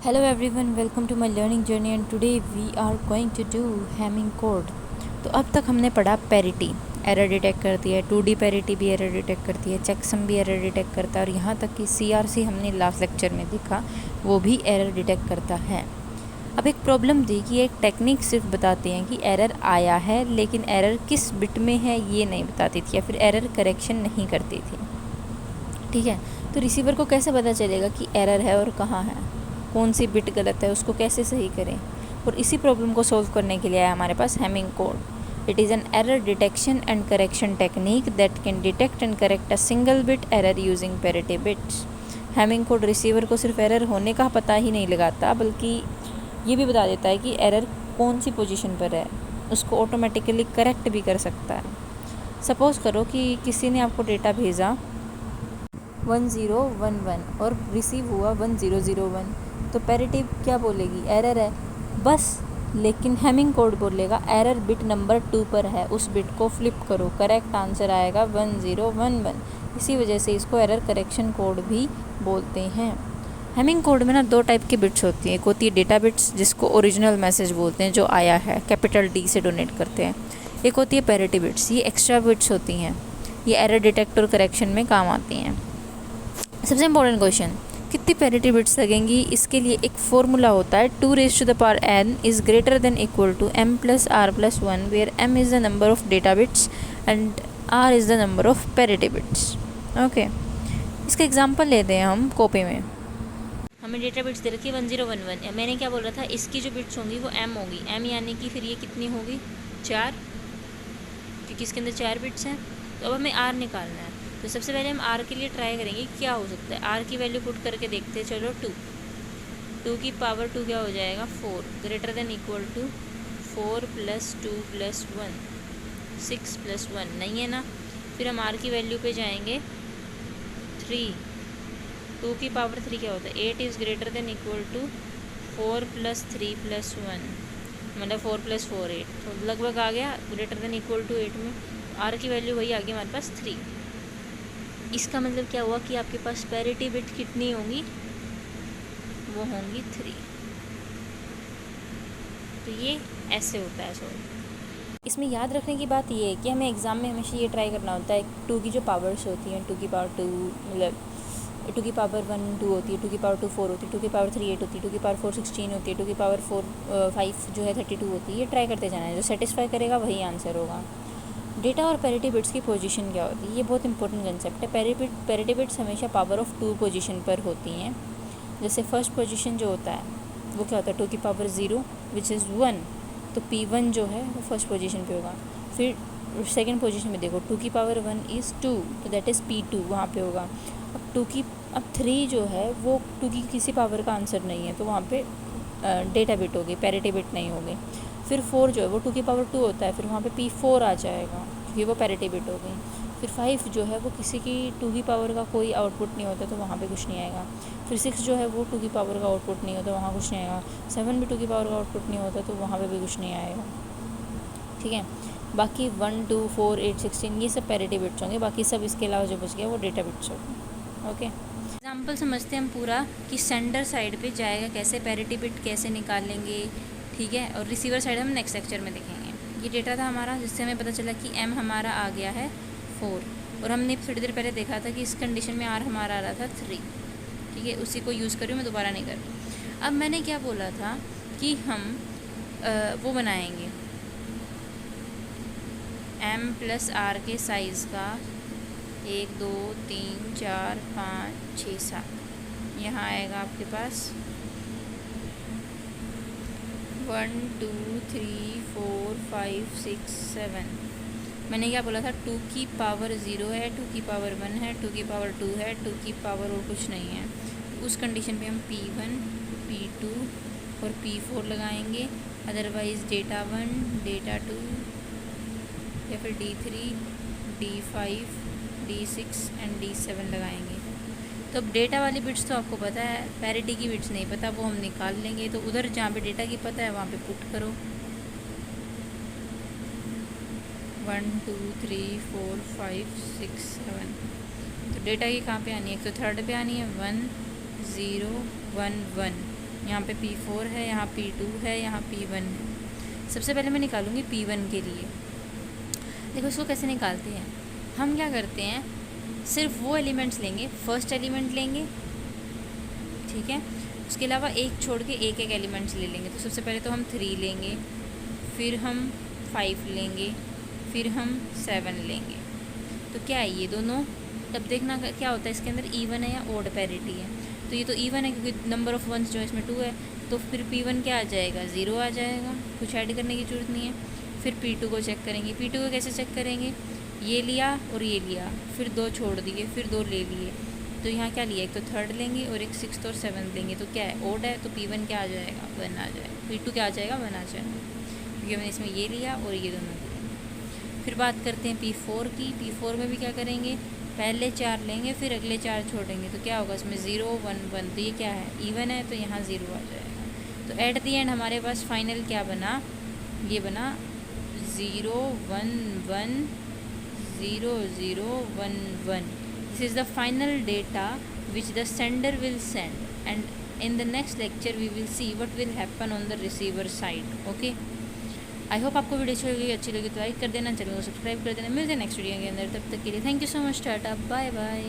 Hello everyone, welcome to my learning journey and today we are going to do Hamming code। तो अब तक हमने पढ़ा parity, error detect करती है, 2D पैरिटी भी एरर डिटेक्ट करती है, चेकसम भी एरर डिटेक्ट करता है और यहाँ तक कि CRC हमने लास्ट लेक्चर में देखा वो भी एरर डिटेक्ट करता है। अब एक प्रॉब्लम थी कि एक टेक्निक सिर्फ बताते हैं कि एरर आया है लेकिन एरर किस बिट में है ये नहीं बताती थी या फिर एरर करेक्शन नहीं करती थी। ठीक है, तो रिसीवर को कैसे पता चलेगा कि एरर है और कहाँ है, कौन सी बिट गलत है, उसको कैसे सही करें। और इसी प्रॉब्लम को सॉल्व करने के लिए है हमारे पास Hamming code. It is an error detection and correction technique that can detect and correct a single bit error using parity bits. Hamming code receiver को सिर्फ एरर होने का पता ही नहीं लगाता बल्कि ये भी बता देता है कि एरर कौन सी पोजीशन पर है, उसको ऑटोमेटिकली करेक्ट भी कर सकता है। सपोज़ करो कि किसी ने आपको डेटा भेजा 1011 और रिसीव हुआ 1001, तो पैरिटी क्या बोलेगी, एरर है बस। लेकिन हैमिंग कोड बोलेगा एरर बिट नंबर 2 पर है, उस बिट को फ्लिप करो, करेक्ट आंसर आएगा 1011। इसी वजह से इसको एरर करेक्शन कोड भी बोलते हैं। हैमिंग कोड में ना दो टाइप की बिट्स होती हैं। एक होती है डेटा बिट्स जिसको ओरिजिनल मैसेज बोलते हैं, जो आया है कैपिटल D से डोनेट करते हैं। एक होती है पैरिटी बिट्स, ये एक्स्ट्रा बिट्स होती हैं, ये एरर डिटेक्ट और करेक्शन में काम आती हैं। सबसे इम्पोर्टेंट क्वेश्चन, कितनी पैरिटी बिट्स लगेंगी, इसके लिए एक फॉर्मूला होता है 2n is greater than equal to m plus r plus 1 where m is the number of data bits and r is the number of parity bits. Okay, इसका example लेते हैं हम कॉपी में। हमें डेटा बिट्स दे रखी है 1011। मैंने क्या बोल रहा था, इसकी जो बिट्स होंगी वो m होगी, m यानी कि फिर ये कितनी होगी 4, क्योंकि इसके अंदर 4 बिट्स हैं। तो अब हमें r निकालना है। तो सबसे पहले हम r के लिए ट्राई करेंगे क्या हो सकता है। r की वैल्यू पुट करके देखते हैं। चलो 2 की पावर 2 क्या हो जाएगा 4, greater than equal to 4 plus 2 plus 1 6 plus 1 नहीं है ना। फिर हम r की वैल्यू पे जाएंगे 3, 2 की पावर 3 क्या होता है 8 is greater than equal to 4 plus 3 plus 1 मतलब 4 प्लस 4 8, तो लगभग आ गया ग्रेटर देन इक्वल टू 8 में। r की वैल्यू वही आ गई हमारे पास 3। इसका मतलब क्या हुआ कि आपके पास पैरिटी बिट कितनी होंगी, वो होंगी 3। तो ये ऐसे होता है सॉल्व। इसमें याद रखने की बात ये है कि हमें एग्ज़ाम में हमेशा ये ट्राई करना होता है 2 की जो पावर्स होती हैं, 2 की पावर 2 मतलब 2 की पावर 1 2 होती है, 2 की पावर 2 4 होती है, 2 की पावर 3 8 होती है, 2 की पावर 4 16 होती है, 2 की पावर 5 जो है 32 होती है। ये ट्राई करते जाना है, जो सेटिस्फाई करेगा वही आंसर होगा। डेटा और पैरिटी बिट्स की पोजीशन क्या होती है, ये बहुत इंपॉर्टेंट कंसेप्ट है। पैरिटी बिट्स हमेशा पावर ऑफ 2 पोजीशन पर होती हैं। जैसे फर्स्ट पोजीशन जो होता है वो क्या होता है 2 की पावर 0 विच इज़ 1, तो P1 जो है वो फर्स्ट पोजीशन पे होगा। फिर सेकंड पोजीशन में देखो 2 की पावर 1 इज़ 2, तो दैट इज़ P2 वहाँ पे होगा। अब 3 जो है वो 2 की किसी पावर का आंसर नहीं है, तो वहाँ पे डेटा बिट होगी, पैरिटी बिट नहीं होगी। फिर 4 जो है वो 2 की पावर 2 होता है, फिर वहाँ पे P4 आ जाएगा क्योंकि वो पैरिटी बिट हो गई। फिर 5 जो है वो किसी की 2 की पावर का कोई आउटपुट नहीं होता, तो वहाँ पे कुछ नहीं आएगा। फिर 6 जो है वो 2 की पावर का आउटपुट नहीं होता, वहाँ कुछ नहीं आएगा। 7 भी 2 की पावर का आउटपुट नहीं होता, तो वहाँ पे भी कुछ नहीं आएगा। ठीक है, बाकी 1 2 4 8 16 ये सब पैरिटी बिट्स होंगे, बाकी सब इसके अलावा जो बच गया वो डेटा बिट्स होंगे। ओके, एग्जाम्पल समझते हैं हम पूरा कि सेंडर साइड पे जाएगा कैसे, पैरिटी बिट कैसे निकालेंगे। ठीक है, और रिसीवर साइड हम नेक्स्ट लेक्चर में देखेंगे। ये डेटा था हमारा जिससे हमें पता चला कि m हमारा आ गया है 4, और हमने थोड़ी देर पहले देखा था कि इस कंडीशन में r हमारा आ रहा था 3। ठीक है, उसी को यूज़ कर रही हूँ मैं, दोबारा नहीं कर रही। अब मैंने क्या बोला था कि हम वो बनाएंगे m प्लस r के साइज़ का 1 2 3 4 5 6 7, यहाँ आएगा आपके पास 1 2 3 4 5 6 7। मैंने क्या बोला था 2 की पावर 0 है, 2 की पावर 1 है, 2 की पावर 2 है, 2 की पावर और कुछ नहीं है। उस कंडीशन पे हम P1 P2 और P4 लगाएंगे, अदरवाइज़ डेटा 1 डेटा 2 या फिर D3 D5 D6 and D7 लगाएंगे। तो अब डेटा वाली बिट्स तो आपको पता है, पैरिटी की बिट्स नहीं पता, वो हम निकाल लेंगे। तो उधर जहाँ पे डेटा की पता है वहाँ पे पुट करो 1 2 3 4 5 6 7। तो डेटा की कहाँ पे आनी है, तो थर्ड पे आनी है 1 0 1 1, यहाँ पे P4 है, यहाँ P2 है, यहाँ P1 है। सबसे पहले मैं निकालूंगी P1 के लिए। देखो इसको कैसे निकालते हैं, हम क्या करते हैं, सिर्फ वो एलिमेंट्स लेंगे, फर्स्ट एलिमेंट लेंगे, ठीक है, उसके अलावा एक छोड़ के एक एक एलिमेंट्स ले लेंगे। तो सबसे पहले तो हम 3 लेंगे, फिर हम 5 लेंगे, फिर हम 7 लेंगे। तो क्या है ये दोनों, अब देखना क्या होता है इसके अंदर, इवन है या ओड पैरिटी है। तो ये तो इवन है क्योंकि नंबर ऑफ़ वंस जो इसमें 2 है, तो फिर P1 क्या आ जाएगा, 0 आ जाएगा, कुछ ऐड करने की ज़रूरत नहीं है। फिर P2 को चेक करेंगे। P2 को कैसे चेक करेंगे, ये लिया और ये लिया, फिर 2 छोड़ दिए, फिर 2 ले लिए। तो यहाँ क्या लिया, एक तो 3rd लेंगे और एक 6th और 7th लेंगे। तो क्या है, ओड है, तो P1 क्या आ जाएगा, 1 आ जाएगा। P2 क्या आ जाएगा, 1 आ जाएगा, क्योंकि हमने इसमें ये लिया और ये दोनों लिए। फिर बात करते हैं P4 की। P4 में भी क्या करेंगे, पहले 4 लेंगे, फिर अगले 4 छोड़ेंगे। तो क्या होगा इसमें, 0 1 1। तो ये क्या है, इवन है, तो यहाँ 0 आ जाएगा। तो एट दी एंड हमारे पास फाइनल क्या बना, ये बना 0 1 1 0 0 1 1। This is the final data which the sender will send, and in the next lecture we will see what will happen on the receiver side. Okay, I hope आपको video अच्छी लगी तो like कर देना, चैनल को subscribe कर देना। मिलते हैं नेक्स्ट वीडियो के अंदर, तब तक के लिए thank you so much, tata, bye bye.